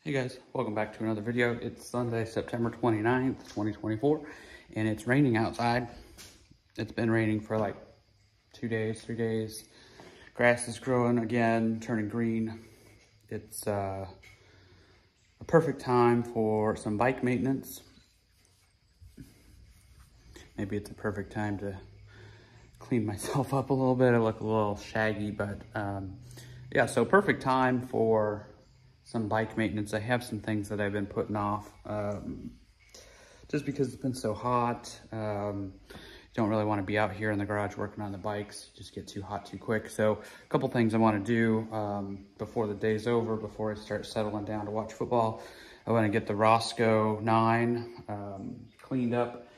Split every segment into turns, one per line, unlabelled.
Hey guys, welcome back to another video. It's Sunday, September 29th, 2024, and it's raining outside. It's been raining for like 2 days, 3 days. Grass is growing again, turning green. It's a perfect time for some bike maintenance. Maybe it's a perfect time to clean myself up a little bit. I look a little shaggy, but yeah, so perfect time for some bike maintenance. I have some things that I've been putting off just because it's been so hot. Don't really want to be out here in the garage working on the bikes. Just get too hot too quick. So a couple things I want to do before the day's over, before I start settling down to watch football. I want to get the Roscoe 9 cleaned up,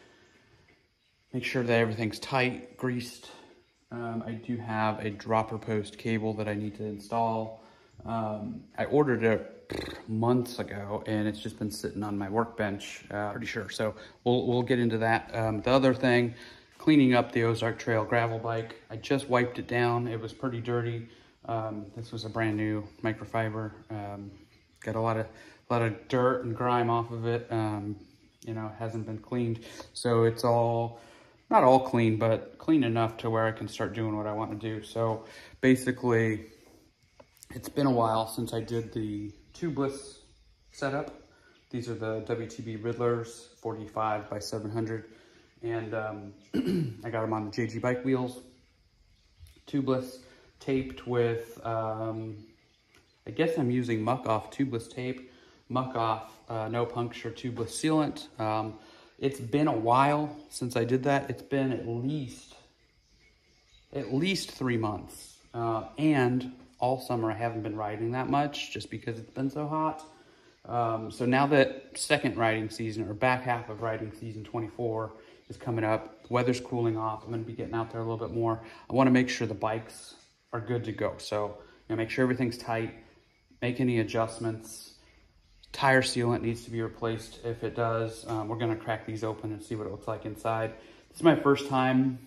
make sure that everything's tight, greased. I do have a dropper post cable that I need to install. I ordered it months ago and it's just been sitting on my workbench, pretty sure. So we'll get into that. The other thing, cleaning up the Ozark Trail gravel bike. I just wiped it down. It was pretty dirty. This was a brand new microfiber. Got a lot of dirt and grime off of it. You know, it hasn't been cleaned. So it's not all clean, but clean enough to where I can start doing what I want to do. So basically, it's been a while since I did the Tubeless setup. These are the WTB Riddlers 45 by 700. And I got them on the JG bike wheels. Tubeless, taped with, I guess I'm using Muck Off Tubeless tape. Muck Off no puncture Tubeless sealant. It's been a while since I did that. It's been at least 3 months. And all summer I haven't been riding that much just because it's been so hot. So now that second riding season, or back half of riding season 24 is coming up, the weather's cooling off, I'm gonna be getting out there a little bit more. I wanna make sure the bikes are good to go. So, you know, make sure everything's tight, make any adjustments. Tire sealant needs to be replaced if it does. We're gonna crack these open and see what it looks like inside. This is my first time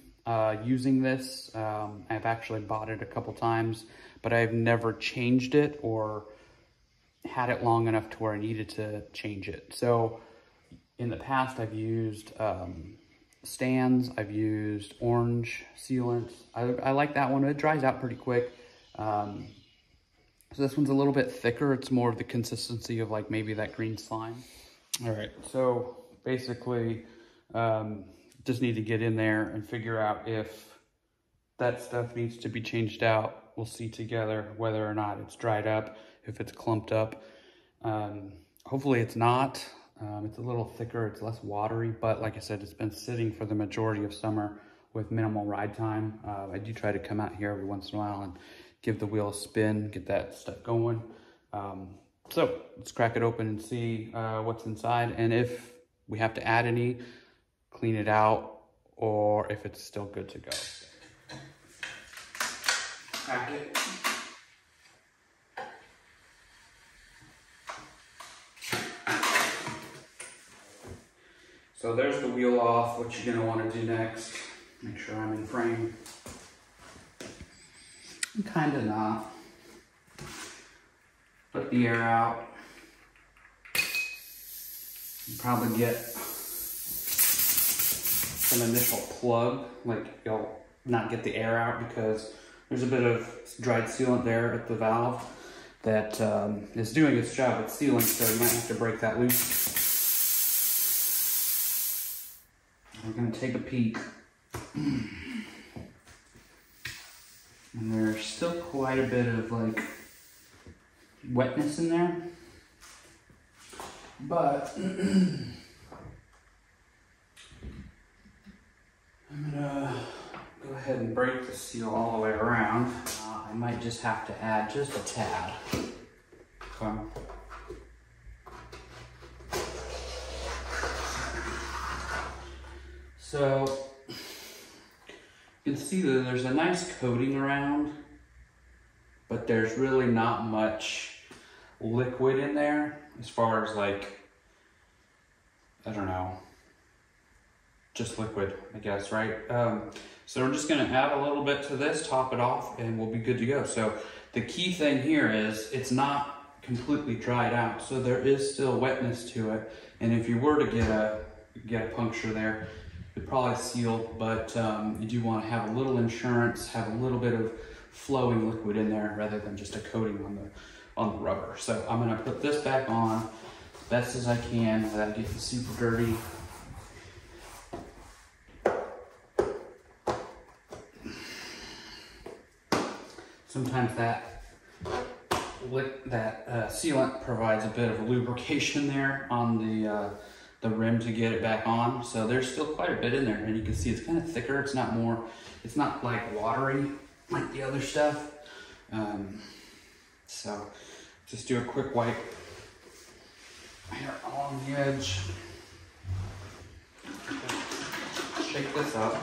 using this. I've actually bought it a couple times, but I've never changed it or had it long enough to where I needed to change it. So in the past, I've used stands, I've used orange sealant. I like that one. It dries out pretty quick. So this one's a little bit thicker. It's more of the consistency of like maybe that green slime. All right, so basically, just need to get in there and figure out if that stuff needs to be changed out. We'll see together whether or not it's dried up, if it's clumped up. Hopefully it's not. It's a little thicker, it's less watery, but like I said, it's been sitting for the majority of summer with minimal ride time. I do try to come out here every once in a while and give the wheel a spin, get that stuff going. So let's crack it open and see what's inside, and if we have to add any, clean it out, or if it's still good to go. Crack it. So there's the wheel off. What you're gonna wanna do next, make sure I'm in frame. Kinda not. Let the air out. You probably get some initial plug, like you'll not get the air out because there's a bit of dried sealant there at the valve that is doing its job at sealing, so you might have to break that loose. We're gonna take a peek. And there's still quite a bit of like wetness in there, but I'm gonna go ahead and break the seal all the way around. I might just have to add just a tad. Okay. So you can see that there's a nice coating around, but there's really not much liquid in there as far as like, I don't know, just liquid, I guess, right? So we're just gonna add a little bit to this, top it off, and we'll be good to go. So the key thing here is it's not completely dried out, so there is still wetness to it. And if you were to get a puncture there, it'd probably seal, but you do want to have a little insurance, have a little bit of flowing liquid in there rather than just a coating on the rubber. So I'm going to put this back on as best as I can without getting super dirty. Sometimes that sealant provides a bit of lubrication there on the rim to get it back on. So there's still quite a bit in there, and you can see it's kind of thicker. It's not like watery like the other stuff. So just do a quick wipe here along the edge. Shake this up.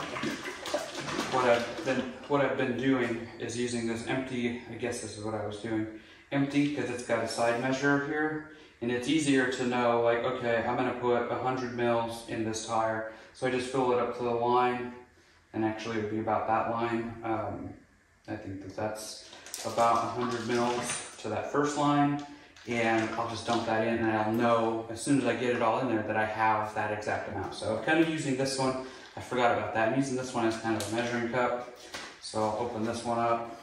What I've been doing is using this empty, I guess this is what I was doing, empty, because it's got a side measure here, and it's easier to know, like, okay, I'm gonna put 100 mils in this tire, so I just fill it up to the line, and actually it would be about that line. I think that's about 100 mils to that first line, and I'll just dump that in, and I'll know as soon as I get it all in there that I have that exact amount. So I'm kind of using this one. I forgot about that. I'm using this one as kind of a measuring cup. So I'll open this one up.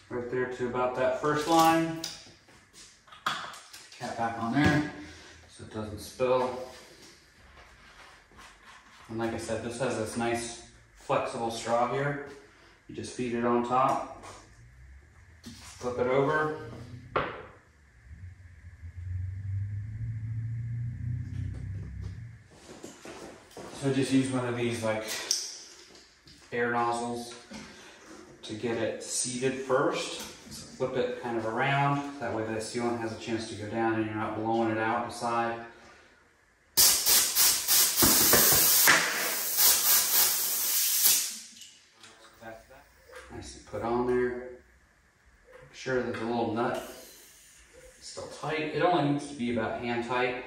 Right there to about that first line. Cap back on there so it doesn't spill. And like I said, this has this nice flexible straw here. You just feed it on top, flip it over. So just use one of these like air nozzles to get it seated first. So flip it kind of around. That way the sealant has a chance to go down and you're not blowing it out the side. Nice and put on there. Make sure that the little nut is still tight. It only needs to be about hand tight.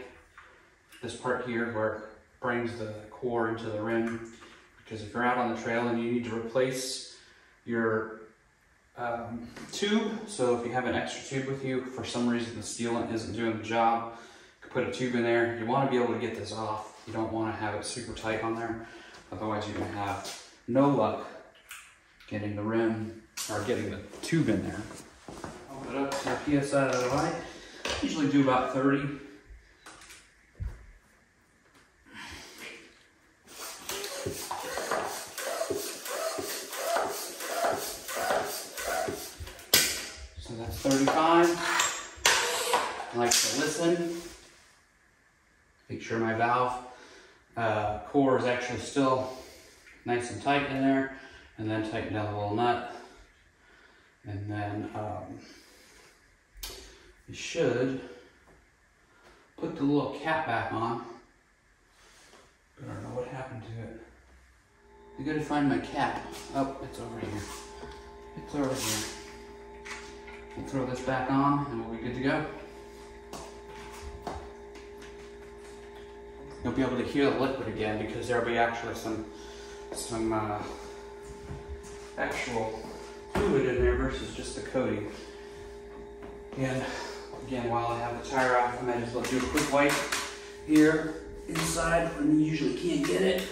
This part here where it brings the core into the rim, because if you're out on the trail and you need to replace your tube, so if you have an extra tube with you, for some reason the sealant isn't doing the job, you can put a tube in there. You want to be able to get this off. You don't want to have it super tight on there, otherwise you're going to have no luck getting the rim or getting the tube in there. Open it up to the PSI of the light. Usually do about 30. So that's 35. I like to listen. Make sure my valve core is actually still nice and tight in there, and then tighten down the little nut. And then you should put the little cap back on. I don't know what happened to it. I gotta find my cap. Oh, it's over here. It's over here. We'll throw this back on and we'll be good to go. You'll be able to hear the liquid again because there'll be actually some actual fluid in there versus just the coating. And again, while I have the tire off, I might as well do a quick wipe here inside when you usually can't get it.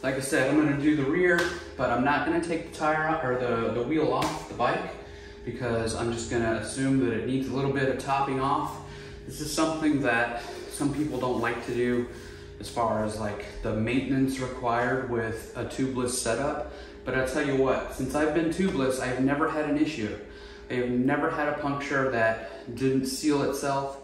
Like I said, I'm going to do the rear, but I'm not going to take the tire out or the wheel off the bike because I'm just going to assume that it needs a little bit of topping off. This is something that some people don't like to do as far as like the maintenance required with a tubeless setup. But I'll tell you what, since I've been tubeless, I've never had an issue. I've never had a puncture that didn't seal itself.